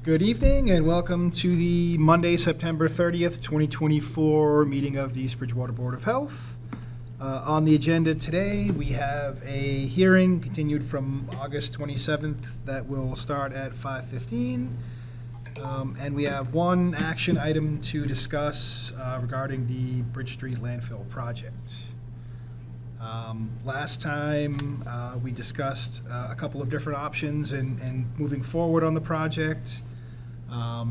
Good evening and welcome to the Monday, September 30th, 2024 meeting of the East Bridgewater Board of Health. On the agenda today, we have a hearing continued from August 27th that will start at 5:15. And we have one action item to discuss regarding the Bridge Street landfill project. Last time, we discussed a couple of different options and moving forward on the project.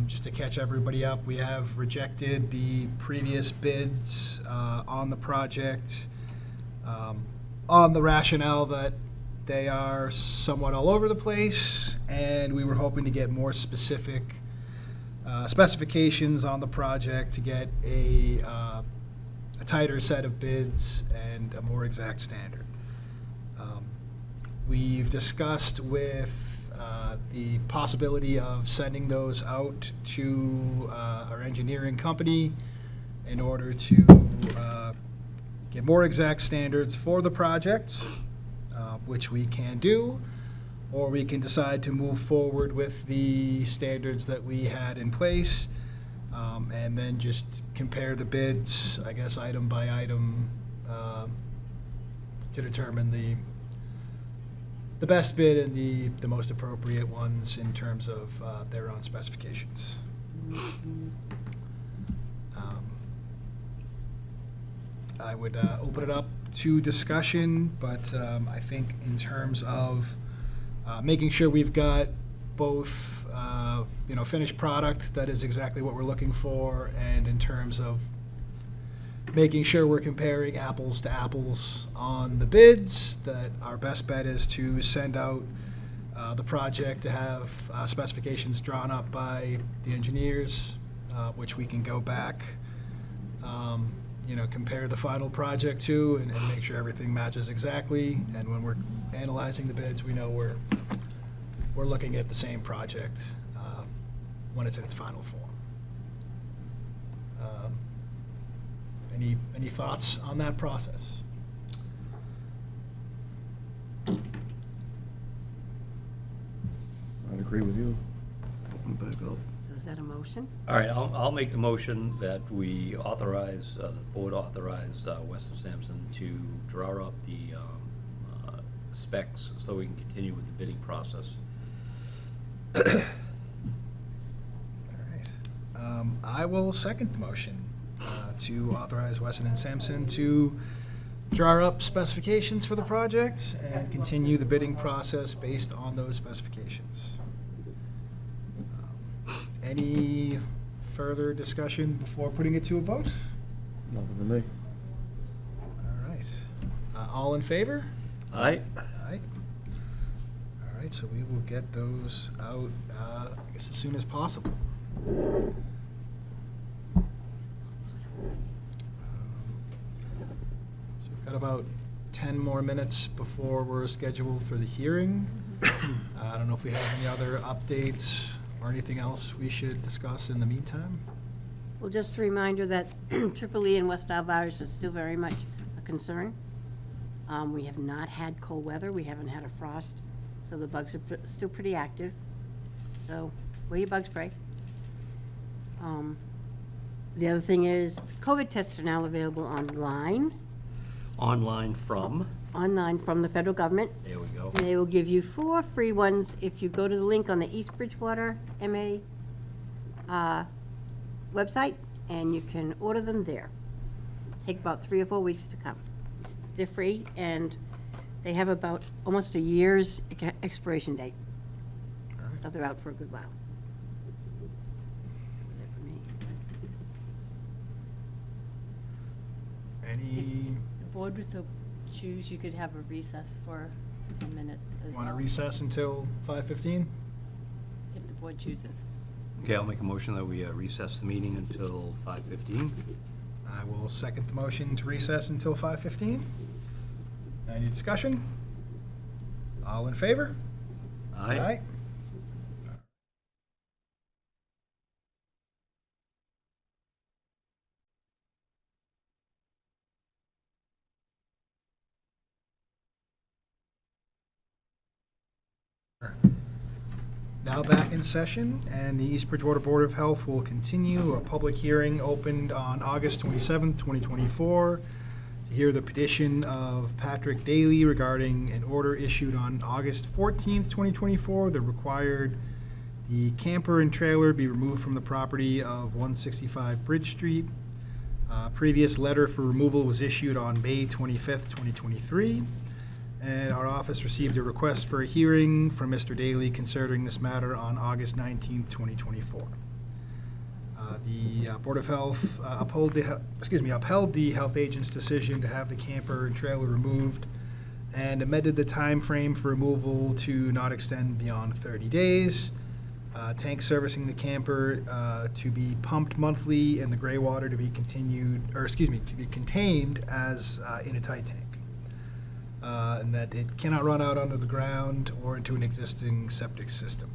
Just to catch everybody up, we have rejected the previous bids on the project on the rationale that they are somewhat all over the place, and we were hoping to get more specific specifications on the project to get a tighter set of bids and a more exact standard. We've discussed with the possibility of sending those out to our engineering company in order to get more exact standards for the project, which we can do, or we can decide to move forward with the standards that we had in place, and then just compare the bids, I guess, item by item, to determine the best bid and the most appropriate ones in terms of their own specifications. I would open it up to discussion, but I think in terms of making sure we've got both finished product that is exactly what we're looking for, and in terms of making sure we're comparing apples to apples on the bids, that our best bet is to send out the project to have specifications drawn up by the engineers, which we can go back, compare the final project to and make sure everything matches exactly. And when we're analyzing the bids, we know we're looking at the same project when it's in its final form. Any thoughts on that process? I'd agree with you. Open it back up. So is that a motion? All right, I'll make the motion that we authorize, the board authorize Weston Sampson to draw up the specs so we can continue with the bidding process. All right. I will second the motion to authorize Weston and Sampson to draw up specifications for the project and continue the bidding process based on those specifications. Any further discussion before putting it to a vote? Nothing to me. All right. All in favor? Aye. Aye. All right, so we will get those out, I guess, as soon as possible. So we've got about 10 more minutes before we're scheduled for the hearing. I don't know if we have any other updates or anything else we should discuss in the meantime. Well, just a reminder that Triple E and West Nile virus is still very much a concern. We have not had cold weather. We haven't had a frost, so the bugs are still pretty active. So wear your bug spray. The other thing is COVID tests are now available online. Online from, Online from the federal government. there we go. They will give you 4 free ones if you go to the link on the East Bridgewater MA website, and you can order them there. Take about 3 or 4 weeks to come. They're free, and they have about almost a year's expiration date. So they're out for a good while. That was it for me. Any, The board would so choose, you could have a recess for 10 minutes as well. want to recess until 5:15? If the board chooses. Okay, I'll make a motion that we recess the meeting until 5:15. I will second the motion to recess until 5:15. Any discussion? All in favor? Aye. Now back in session, and the East Bridgewater Board of Health will continue. A public hearing opened on August 27th, 2024, to hear the petition of Patrick Daly regarding an order issued on August 14th, 2024 that required the camper and trailer be removed from the property of 165 Bridge Street. Previous letter for removal was issued on May 25th, 2023. And our office received a request for a hearing from Mr. Daly concerning this matter on August 19th, 2024. The Board of Health upheld the health agent's decision to have the camper and trailer removed and amended the time frame for removal to not extend beyond 30 days. Tank servicing the camper to be pumped monthly and the gray water to be to be contained as in a tight tank. And that it cannot run out under the ground or into an existing septic system.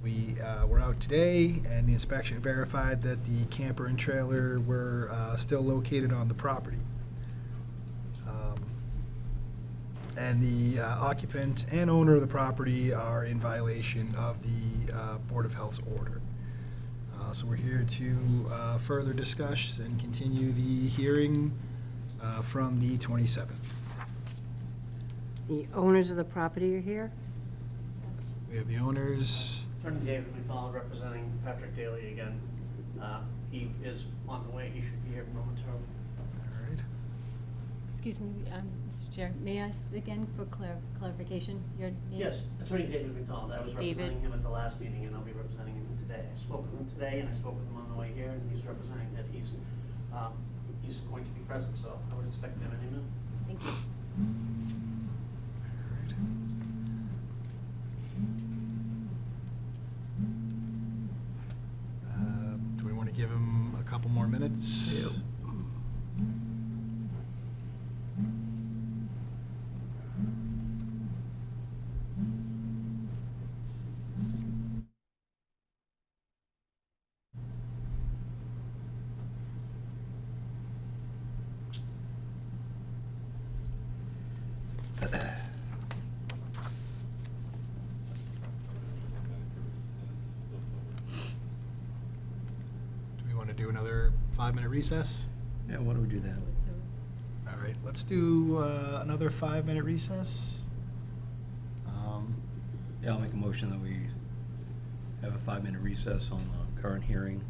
We were out today, and the inspection verified that the camper and trailer were still located on the property. And the occupant and owner of the property are in violation of the Board of Health's order. So we're here to further discuss and continue the hearing from the 27th. The owners of the property are here? We have the owners. Attorney David McDonald representing Patrick Daly again. He is on the way, he should be here momentarily. All right. Excuse me, Mr. Chair, may I ask again for clarification? Your name? Yes, Attorney David McDonald, I was David. representing him at the last meeting, and I'll be representing him today. I spoke with him today, and I spoke with him on the way here, and he's representing that he's going to be present, so I would expect him any minute. Thank you. Do we want to give him a couple more minutes? Yep. Do we want to do another 5-minute recess? Yeah, why don't we do that? All right, let's do another 5-minute recess. Yeah, I'll make a motion that we have a 5-minute recess on the current hearing.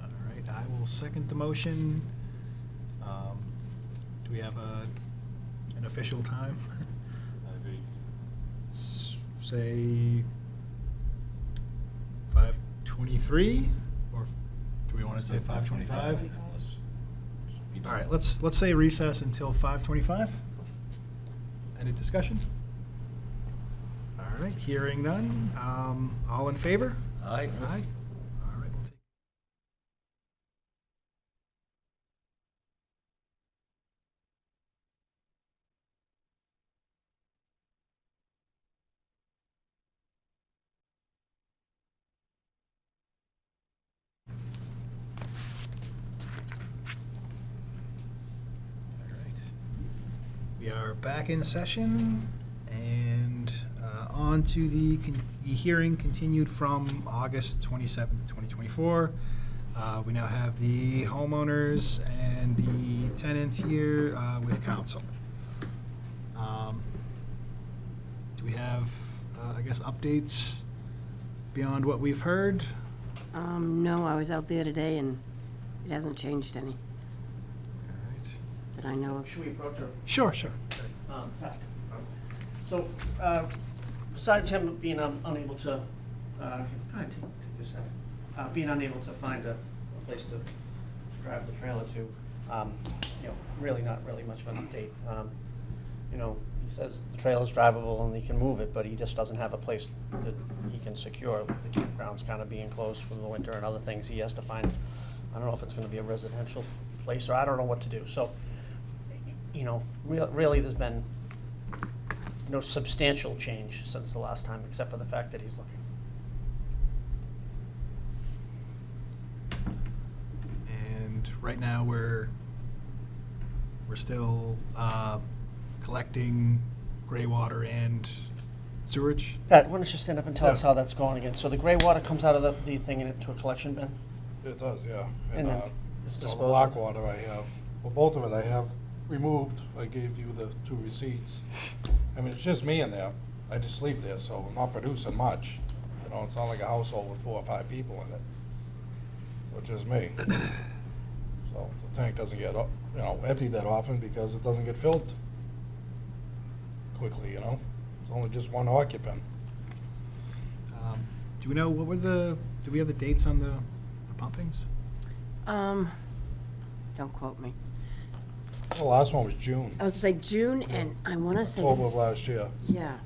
All right, I will second the motion. Do we have an official time? Say 5:23, or do we want to say 5:25? All right, let's say recess until 5:25. Any discussion? All right, hearing none. All in favor? Aye. Aye. All right, we'll take. All right. We are back in session, and on to the hearing continued from August 27th, 2024. We now have the homeowners and the tenants here with counsel. Do we have, I guess, updates beyond what we've heard? No, I was out there today and it hasn't changed any All right. that I know of. Should we approach her? Sure, sure. Pat. So, besides him being unable to, go ahead, take this out. Being unable to find a place to drive the trailer to, really not really much of an update. He says the trailer's drivable and he can move it, but he just doesn't have a place that he can secure. The campground's kind of being closed for the winter and other things. He has to find, I don't know if it's gonna be a residential place, or I don't know what to do. So, really, there's been no substantial change since the last time, except for the fact that he's looking. And right now, we're still collecting gray water and Sewage? Pat, why don't you stand up and tell us Yeah. how that's going again? So the gray water comes out of the thing into a collection bin? It does, yeah. And then it's all the disposal? black water I have, well, both of it I have removed. I gave you the 2 receipts. I mean, it's just me in there. I just sleep there, so I'm not producing much. You know, it's not like a household with 4 or 5 people in it. So it's just me. So the tank doesn't get, emptied that often because it doesn't get filled quickly, you know? It's only just one occupant. Do we know, do we have the dates on the pumpings? Don't quote me. The last one was June, I was gonna say June, and I wanna say, October of last year. yeah.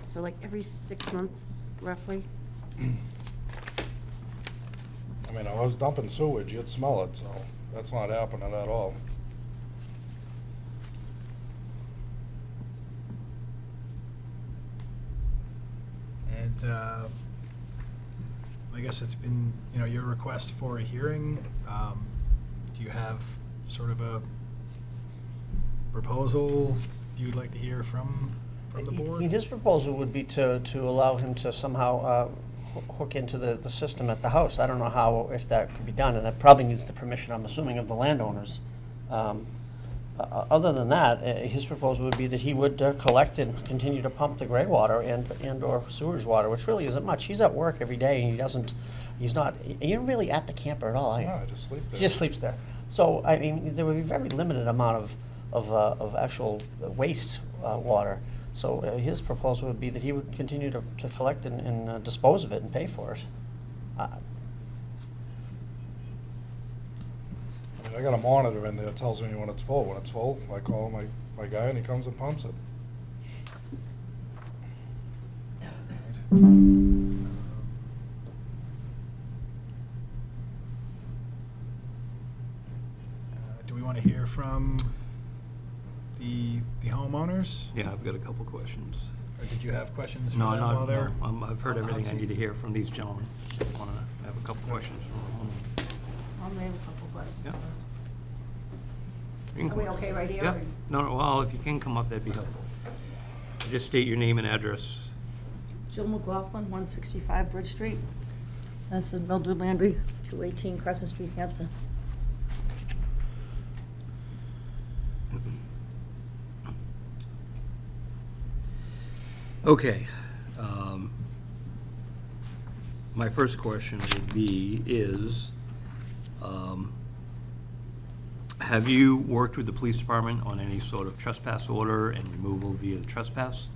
So like every 6 months, roughly? I mean, I was dumping sewage, you'd smell it, so that's not happening at all. And I guess it's been, your request for a hearing. Do you have sort of a proposal you'd like to hear from the board? His proposal would be to allow him to somehow hook into the system at the house. I don't know how, if that could be done, and that probably needs the permission, I'm assuming, of the landowners. Other than that, his proposal would be that he would collect and continue to pump the gray water and/or sewage water, which really isn't much. He's at work every day, and you're really at the camper at all, are you? No, I just sleep there. He just sleeps there. So, I mean, there would be very limited amount of actual waste water. So his proposal would be that he would continue to collect and dispose of it and pay for it. I mean, I got a monitor in there that tells me when it's full. When it's full, I call my guy and he comes and pumps it. Do we want to hear from the homeowners? Yeah, I've got a couple questions. Or did you have questions for No, them while they're? I've heard on the hot everything I seat? need to hear from these gentlemen. I have a couple questions. I'll make a couple questions. Yeah. You can Are we come- okay right here? Yeah. No, well, if you can come up, that'd be helpful. Just state your name and address. Jill McLaughlin, 165 Bridge Street. That's in Mildred Landry, 218 Crescent Street, Hanson. Okay. My first question would be have you worked with the police department on any sort of trespass order and removal via the trespass?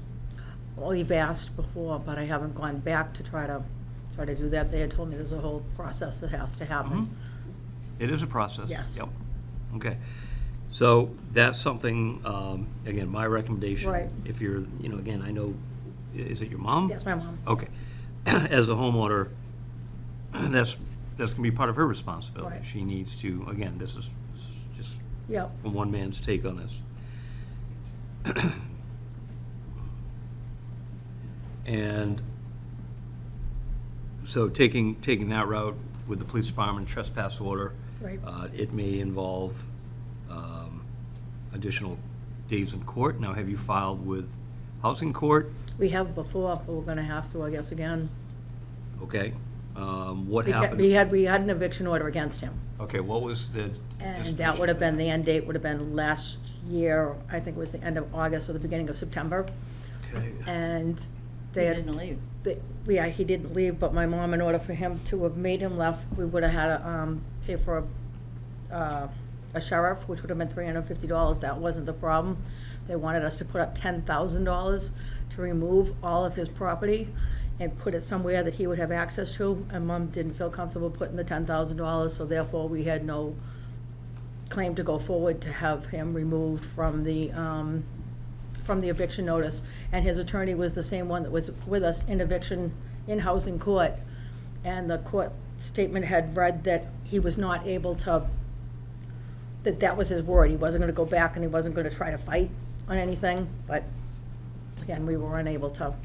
Well, we've asked before, but I haven't gone back to try to do that. They had told me there's a whole process that has to happen. It is a process? Yes. Yep. Okay. So that's something, again, my recommendation. Right. If you're, again, I know, is it your mom? That's my mom. Okay. As a homeowner, that's gonna be part of her responsibility. Right. She needs to, again, this is just Yep. from one man's take on this. And so taking that route with the police department trespass order, Right. it may involve additional days in court. Now, have you filed with housing court? We have before, but we're gonna have to, I guess, again. Okay. What We happened? had an eviction order against him. Okay, what was the? And that would have been, the end date would have been last year, I think it was the end of August or the beginning of September. Okay. And He they had. didn't leave. Yeah, he didn't leave, but my mom, in order for him to have made him left, we would have had to pay for a sheriff, which would have been $350. That wasn't the problem. They wanted us to put up $10,000 to remove all of his property and put it somewhere that he would have access to, and Mom didn't feel comfortable putting the $10,000, so therefore we had no claim to go forward to have him removed from the eviction notice. And his attorney was the same one that was with us in eviction, in housing court. And the court statement had read that he was not able to, that was his word. He wasn't gonna go back and he wasn't gonna try to fight on anything, but again, we were unable to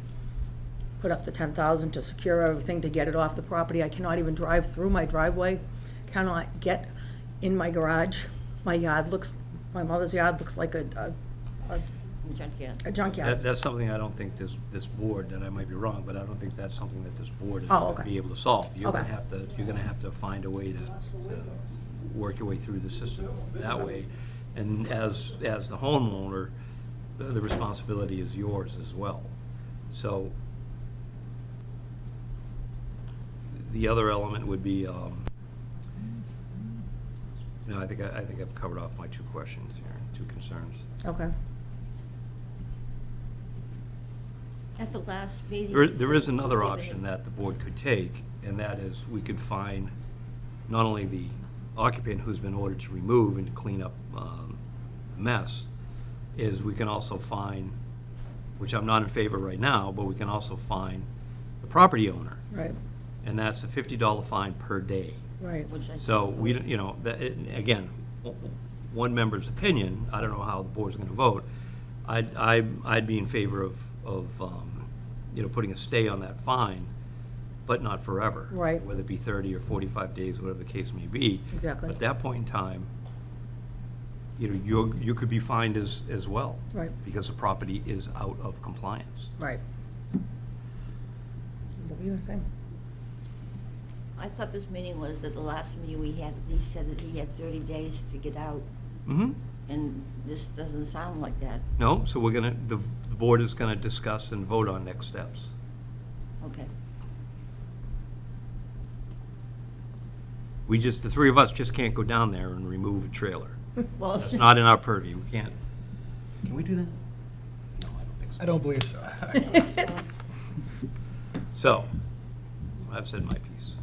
put up the $10,000 to secure everything, to get it off the property. I cannot even drive through my driveway, cannot get in my garage. My mother's yard looks like a A That, junkyard. that's something I don't think this board, and I might be wrong, but I don't think that's something that this board is Oh, going okay. to be able to solve. You're gonna Okay. have to find a way to work your way through the system that way. And as the homeowner, the responsibility is yours as well. So the other element would be, I think I've covered off my two questions here, two concerns. Okay. At the last meeting. There is another option that the board could take, and that is we could find not only the occupant who's been ordered to remove and to clean up the mess, is we can also find, which I'm not in favor right now, but we can also find the property owner, Right, and that's a $50 fine per day. right. Which I. So we, don't- you know, again, one member's opinion, I don't know how the board's gonna vote. I'd be in favor of putting a stay on that fine, but not forever. Right. Whether it be 30 or 45 days, whatever the case may be. Exactly. At that point in time, you could be fined as well. Right. Because the property is out of compliance. Right. What were you gonna say? I thought this meeting was, at the last meeting we had, he said that he had 30 days to get out, Mm-hmm. and this doesn't sound like that. No, so the board is gonna discuss and vote on next steps. Okay. The three of us just can't go down there and remove a trailer. Well, That's not in our purview. We can't. Can we do that? No, I don't think so. I don't believe so. So, I've said my piece.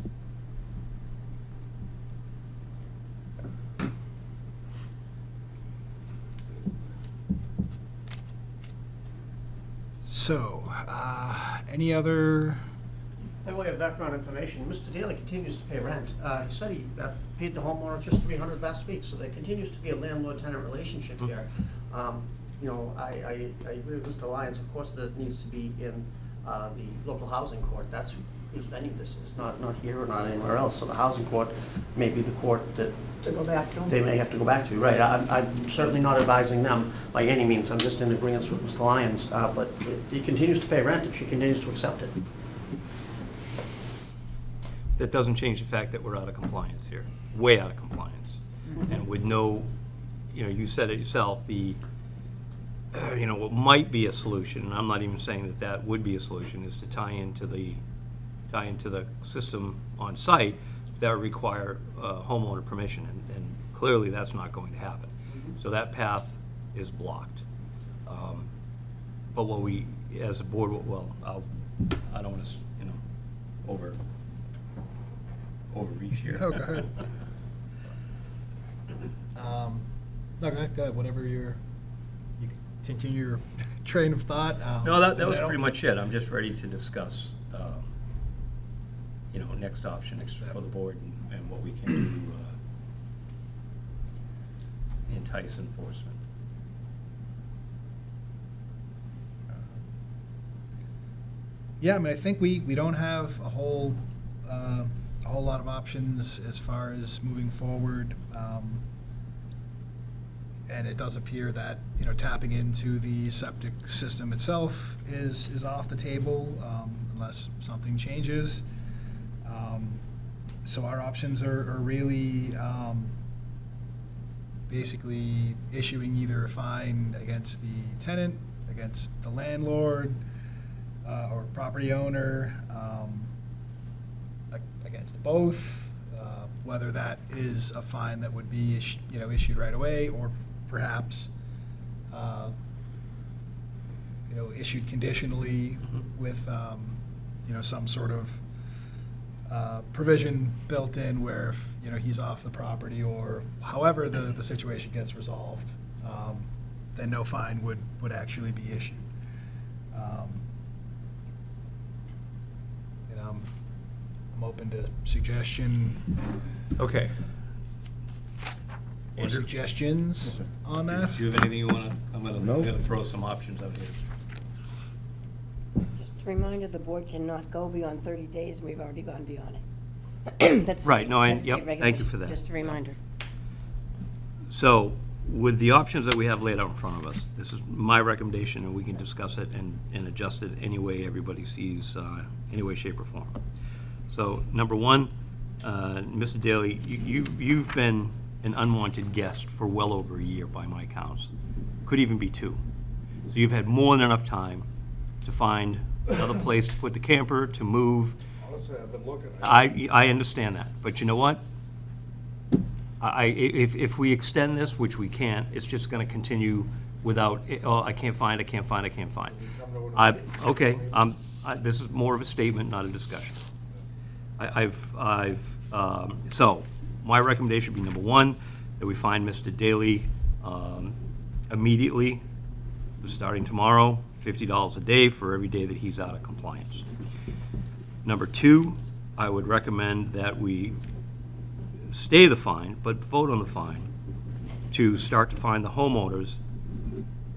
So, any other, By way of background information, Mr. Daly continues to pay rent. He said he paid the homeowner just $300 last week, so there continues to be a landlord-tenant relationship here. I agree with Mr. Lyons, of course, that needs to be in the local housing court. That's whose venue this is, not here or not anywhere else. So the housing court may be the court that To go back to they may have to go back to, right? I'm certainly not advising them by any means. I'm just in agreement with Mr. Lyons, but he continues to pay rent if she continues to accept it. That doesn't change the fact that we're out of compliance here, way out of compliance. And with no, you said it yourself, what might be a solution, and I'm not even saying that would be a solution, is to tie into the system on site that would require homeowner permission, and clearly that's not going to happen. So that path is blocked. But what we, as a board, I don't want to, overreach here. Oh, go ahead. No, go ahead, whatever you can continue your train of thought. No, that was I don't pretty think- much it. I'm just ready to discuss, next options Next step. for the board and what we can do entice enforcement. Yeah, I mean, I think we don't have a whole lot of options as far as moving forward. And it does appear that, tapping into the septic system itself is off the table, unless something changes. So our options are really, basically issuing either a fine against the tenant, against the landlord, or property owner, against both, whether that is a fine that would be issued right away, or perhaps issued conditionally with some sort of provision built in where if he's off the property, or however the situation gets resolved, then no fine would actually be issued. I'm open to suggestion Okay. or Andrew? suggestions on that. Do you have anything you want to, I'm gonna throw some options out here. Just a reminder, the board cannot go beyond 30 days, and we've already gone beyond it. That's- Right, no, that's state yep, thank you for regulations, that. Just a reminder. So, with the options that we have laid out in front of us, this is my recommendation, and we can discuss it and adjust it any way everybody sees, any way, shape, or form. So, number one, Mr. Daly, you've been an unwanted guest for well over a year by my counts. Could even be 2. So you've had more than enough time to find another place to put the camper, to move. Honestly, I've been looking at it. I understand that, but you know what? If we extend this, which we can't, it's just gonna continue without, oh, I can't find. Okay, this is more of a statement, not a discussion. So, my recommendation would be, number one, that we find Mr. Daly immediately, starting tomorrow, $50 a day for every day that he's out of compliance. Number two, I would recommend that we stay the fine, but vote on the fine, to start to fine the homeowners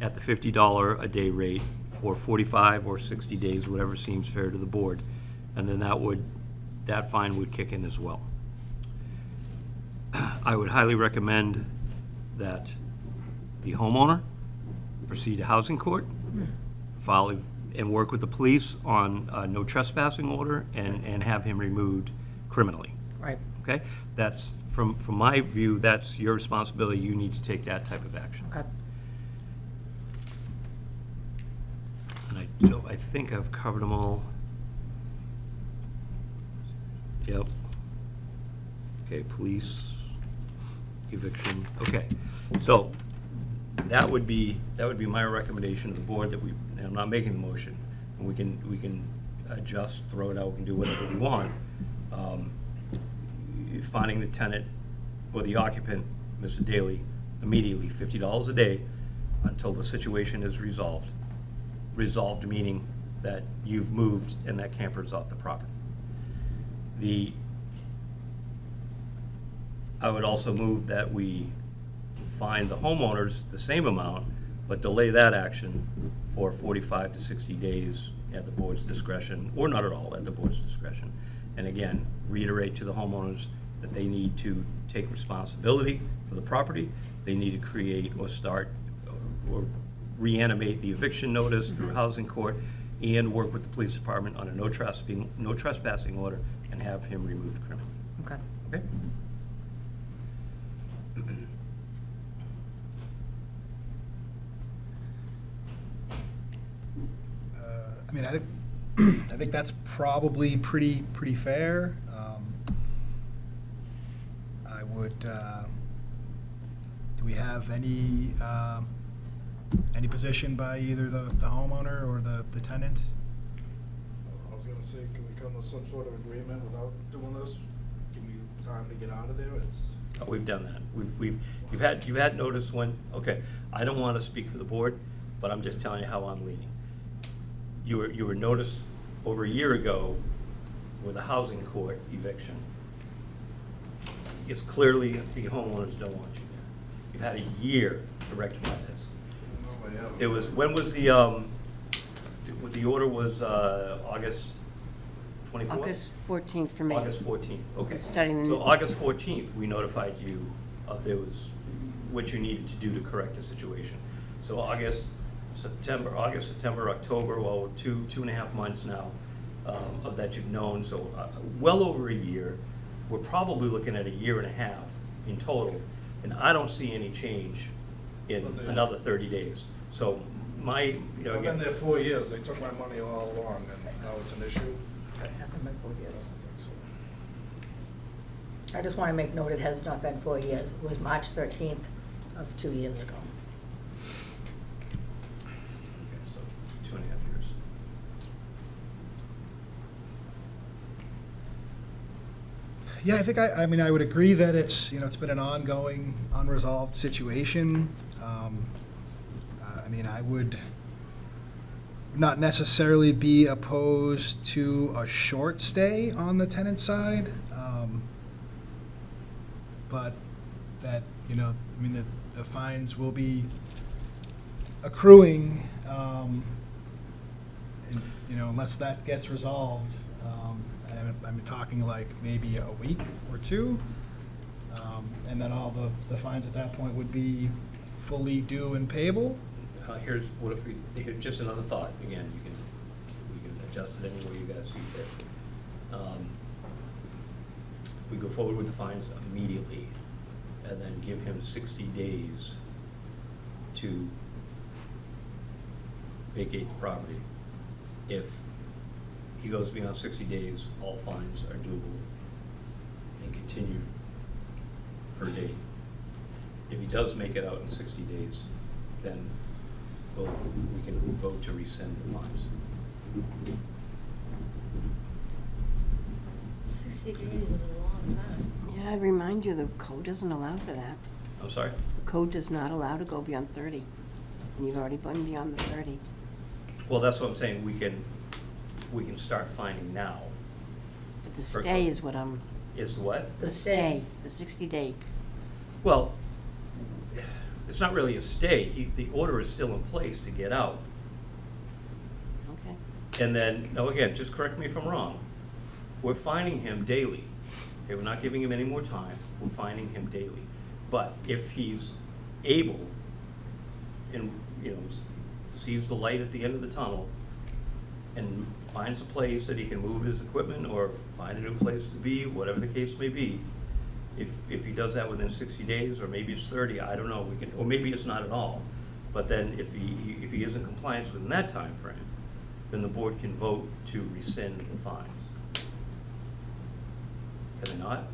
at the $50 a day rate for 45 or 60 days, whatever seems fair to the board. And then that fine would kick in as well. I would highly recommend that the homeowner proceed to housing court, file and work with the police on a no trespassing order, and have him removed criminally. Right. Okay? That's, from my view, that's your responsibility. You need to take that type of action. Okay. And I think I've covered them all. Yep. Okay, police, eviction, okay. So, that would be my recommendation to the board, that and I'm not making the motion, and we can adjust, throw it out, and do whatever we want. Finding the tenant or the occupant, Mr. Daly, immediately $50 a day until the situation is resolved. Resolved meaning that you've moved and that camper is off the property. I would also move that we fine the homeowners the same amount, but delay that action for 45 to 60 days at the board's discretion, or not at all, at the board's discretion. And again, reiterate to the homeowners that they need to take responsibility for the property. They need to create or start or reanimate the eviction notice through housing court, and work with the police department on a no trespassing order, and have him removed criminally. Okay. Okay? I mean, I think that's probably pretty fair. I would, do we have any position by either the homeowner or the tenant? I was gonna say, can we come to some sort of agreement without doing this? Give me time to get out of there, Oh, we've done that. You've had notice when, okay, I don't want to speak for the board, but I'm just telling you how I'm leaning. You were noticed over a year ago with a housing court eviction. It's clearly the homeowners don't want you there. You've had a year to rectify this. No, I haven't. It was, when was the order was, August 24th? August 14th for me. August 14th, okay. Starting the- So August 14th, we notified you there was what you needed to do to correct the situation. So August, September, October, well, we're 2.5 months now of that you've known, so well over a year. We're probably looking at a year and a half in total, and I don't see any change in another 30 days. So my, I've been again, there 4 years, they took my money all along, and now it's an issue. It hasn't been 4 years. I don't think so. I just want to make note, it has not been 4 years. It was March 13th of 2 years ago. so 2.5 years. Yeah, I think I mean, I would agree that it's been an ongoing, unresolved situation. I mean, I would not necessarily be opposed to a short stay on the tenant side, but that, I mean, the fines will be accruing, and, unless that gets resolved. I'm talking like maybe a week or two, and then all the fines at that point would be fully due and payable? Here's, what if we, just another thought, again, we can adjust it any way you guys see fit. We go forward with the fines immediately, and then give him 60 days to vacate the property. If he goes beyond 60 days, all fines are doable and continue per day. If he does make it out in 60 days, then we can vote to rescind the fines. 60 days is a long time. Yeah, I'd remind you, the code doesn't allow for that. I'm sorry? The code does not allow to go beyond 30, and you've already gone beyond the 30. Well, that's what I'm saying, we can start fining now. But the For stay code. is what I'm, Is what? the stay, the 60-day. Well, it's not really a stay, the order is still in place to get out. Okay. And then, no, again, just correct me if I'm wrong, we're fining him daily. Okay, we're not giving him any more time, we're fining him daily. But if he's able and, sees the light at the end of the tunnel and finds a place that he can move his equipment or find a new place to be, whatever the case may be, if he does that within 60 days, or maybe it's 30, I don't know, or maybe it's not at all. But then if he is in compliance within that time frame, then the board can vote to rescind the fines. Can they not?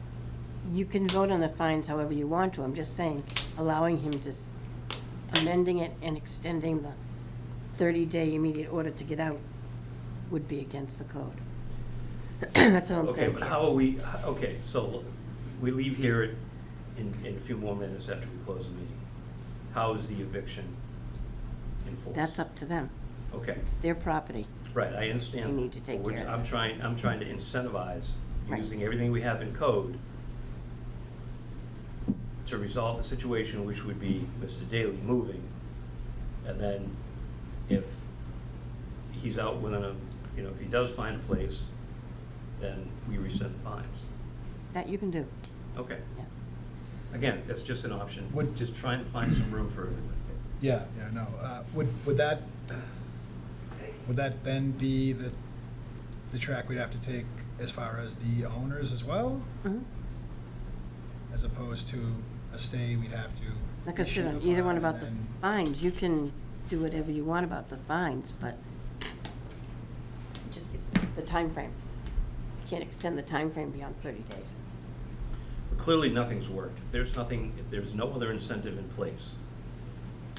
You can vote on the fines however you want to. I'm just saying, allowing him to, amending it and extending the 30-day immediate order to get out would be against the code. That's all I'm Okay, saying. but how are we, okay, so we leave here in a few more minutes after we close the meeting. How is the eviction enforced? That's up to them. Okay, It's their property. right, I understand. We need to take But care of I'm that. trying to incentivize, Right. using everything we have in code, to resolve the situation, which would be Mr. Daly moving. And then if he's out within if he does find a place, then we rescind the fines. That you can do, Okay. yeah. Again, that's just an option. Would- Just trying to find some room for everyone. Yeah, no. Would that then be the track we'd have to take as far as the owners as well? Mhm. As opposed to a stay, we'd have to Like I issue said, the on either fine one and about the then- fines, you can do whatever you want about the fines, but just, it's the time frame. You can't extend the time frame beyond 30 days. But clearly, nothing's worked. If there's no other incentive in place,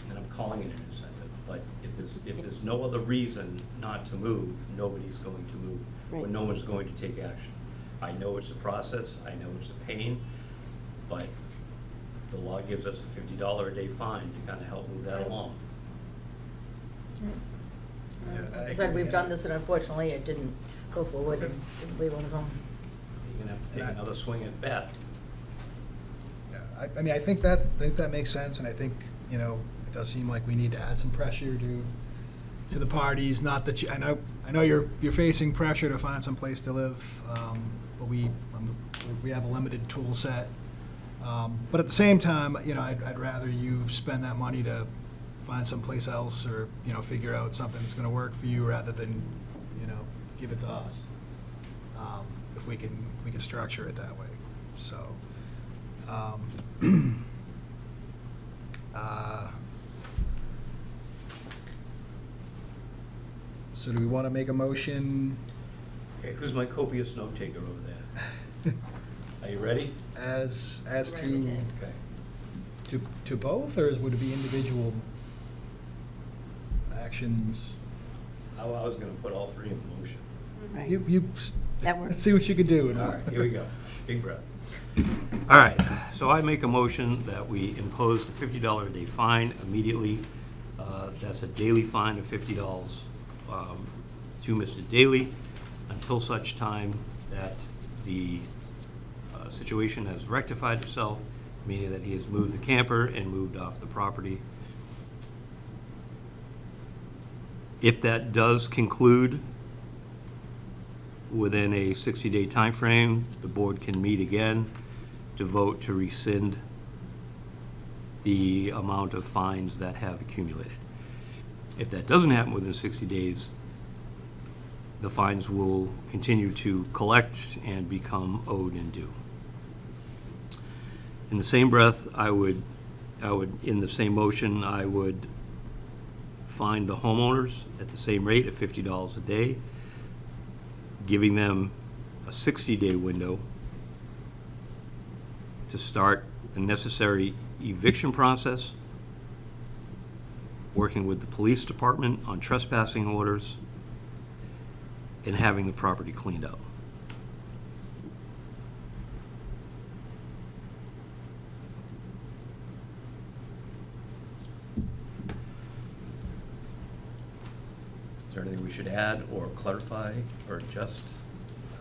and I'm calling it an incentive, but if there's no other reason not to move, nobody's going to move, or Right. no one's going to take action. I know it's a process, I know it's a pain, but the law gives us a $50 a day fine to kind of help move that along. Yeah, Like I said, we've done this, and unfortunately, it didn't go forward, and didn't leave on his own. You're gonna have to take And I- another swing at bat. Yeah, I mean, I think that makes sense, and I think, it does seem like we need to add some pressure to the parties, not that I know you're facing pressure to find some place to live, but we have a limited tool set. But at the same time, I'd rather you spend that money to find someplace else or, figure out something that's gonna work for you rather than, give it to us. If we can structure it that way, so. So do we want to make a motion Okay, who's my copious note taker over there? Are you ready? as to, Okay. to both, or would it be individual actions? I was gonna put all three in motion. Right. You, That works. let's see what you can do. All right, here we go. Big breath. All right, so I make a motion that we impose the $50 a day fine immediately. That's a daily fine of $50 to Mr. Daly until such time that the situation has rectified itself, meaning that he has moved the camper and moved off the property. If that does conclude within a 60-day time frame, the board can meet again to vote to rescind the amount of fines that have accumulated. If that doesn't happen within 60 days, the fines will continue to collect and become owed and due. In the same breath, I would, in the same motion, I would fine the homeowners at the same rate of $50 a day, giving them a 60-day window to start the necessary eviction process, working with the police department on trespassing orders, and having the property cleaned up. Is there anything we should add or clarify or adjust?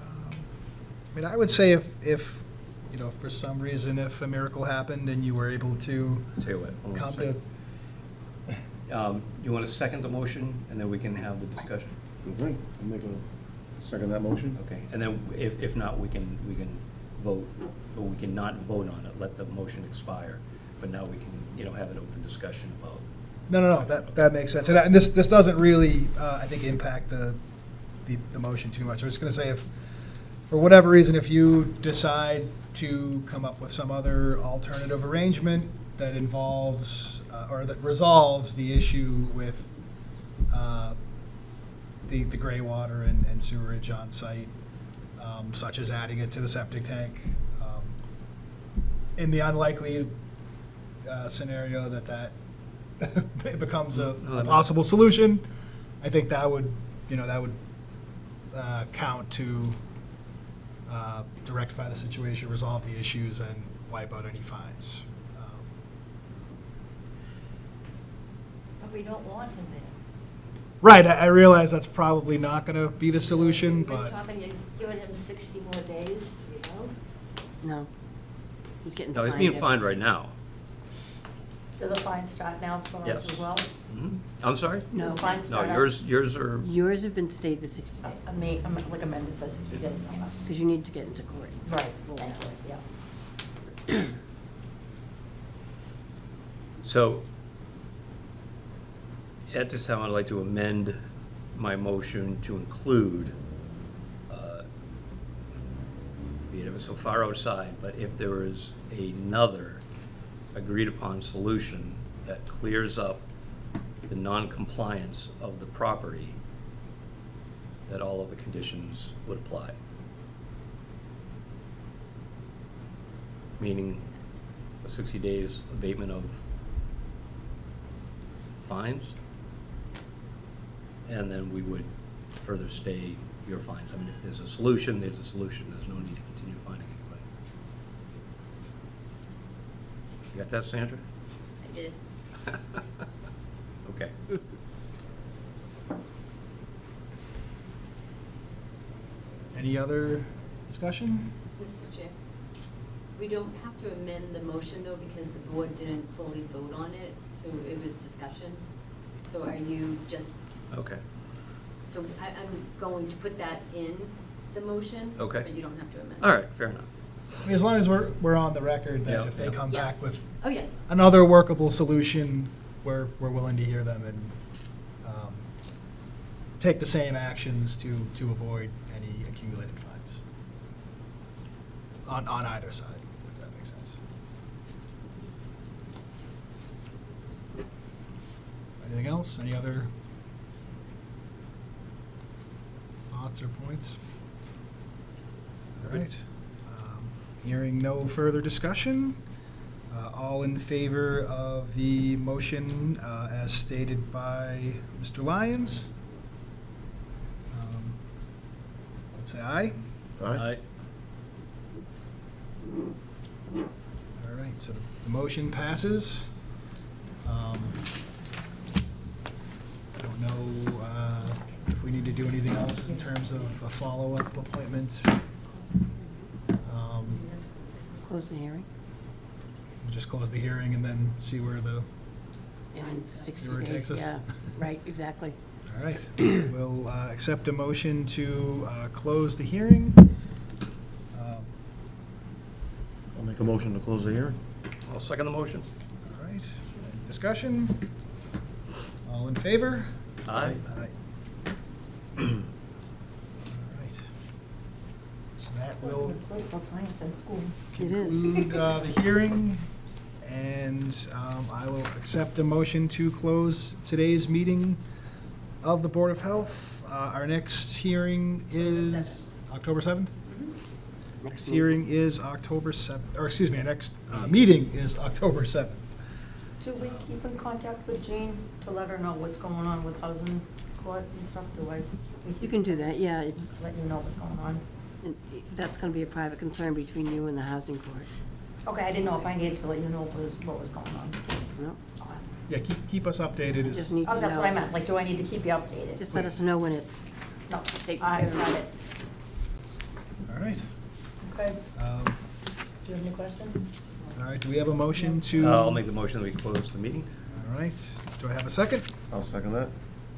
I mean, I would say if, you know, for some reason, if a miracle happened and you were able to I'll tell you what, hold on a come second. to, You want to second the motion, and then we can have the discussion? Okay, I'm making a second that motion. Okay, and then if not, we can vote, or we can not vote on it, let the motion expire, but now we can, you know, have an open discussion about. no, that makes sense. And this doesn't really, I think, impact the motion too much. I was just going to say, if, for whatever reason, if you decide to come up with some other alternative arrangement that involves, or that resolves the issue with the gray water and sewerage on site, such as adding it to the septic tank, in the unlikely scenario that it becomes a possible solution, I think that would, you know, count to rectify the situation, resolve the issues, and wipe out any fines. But we don't want him there. Right, I realize that's probably not going to be the solution, We've been but talking, you've given him 60 more days, you know? No. He's getting No, fined. he's being every- fined right now. Do the fines start now for us Yes. as well? Mhm. I'm sorry? Do No. the fines No, start out? yours are, Yours have been stayed the 60 days, Like amended for 60 days, no, because you need to get into court. right, thank you, yeah. so, at this time, I'd like to amend my motion to include, be it ever so far outside, but if there is another agreed-upon solution that clears up the non-compliance of the property, that all of the conditions would apply. Meaning a 60 days abatement of fines, and then we would further stay your fines. I mean, if there's a solution, there's a solution. There's no need to continue fining anybody. You got that, Sandra? I did. Okay. any other discussion? Mr. Chair, we don't have to amend the motion though, because the board didn't fully vote on it, so it was discussion. So are you just, Okay. so I'm going to put that in the motion. Okay. But you don't have to amend. All right, fair enough. I mean, as long as we're on the record that Yeah, if they yeah. come back Yes. with Oh, yeah. another workable solution, we're willing to hear them and take the same actions to avoid any accumulated fines on either side, if that makes sense. Anything else? Any other thoughts or points? All right. Hearing no further discussion, all in favor of the motion as stated by Mr. Lyons? Let's say aye. All right. Aye. All right, so the motion passes. I don't know if we need to do anything else in terms of a follow-up appointment. Close the hearing, We'll just close the hearing and then see where the, and 60 where it days, takes us. yeah, right, exactly. all right. We'll accept a motion to close the hearing. I'll make a motion to close the hearing. I'll second the motion. All right. discussion? All in favor? Aye. Aye. All right. So that will Political science in school. It is. conclude the hearing, and I will accept a motion to close today's meeting of the Board of Health. Our next hearing is October 7th? Next hearing is October 7th, or excuse me, our next meeting is October 7th. Do we keep in contact with Jean to let her know what's going on with housing court and stuff? Do I? You can do that, yeah. Let you know what's going on? That's going to be a private concern between you and the housing court. Okay, I didn't know if I needed to let you know what was going on. No? Okay. Yeah, keep us updated. Just need to know. Oh, that's what I meant, like, do I need to keep you updated? Just let us know when it's No, taken I care of. got it. All right. Okay, do you have any questions? All right, do we have a motion to? I'll make the motion that we close the meeting. All right, do I have a second? I'll second that.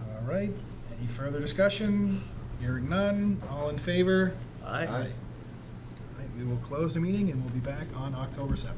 All right, any further discussion? Hearing none, all in favor? Aye. All right, we will close the meeting and we'll be back on October 7th.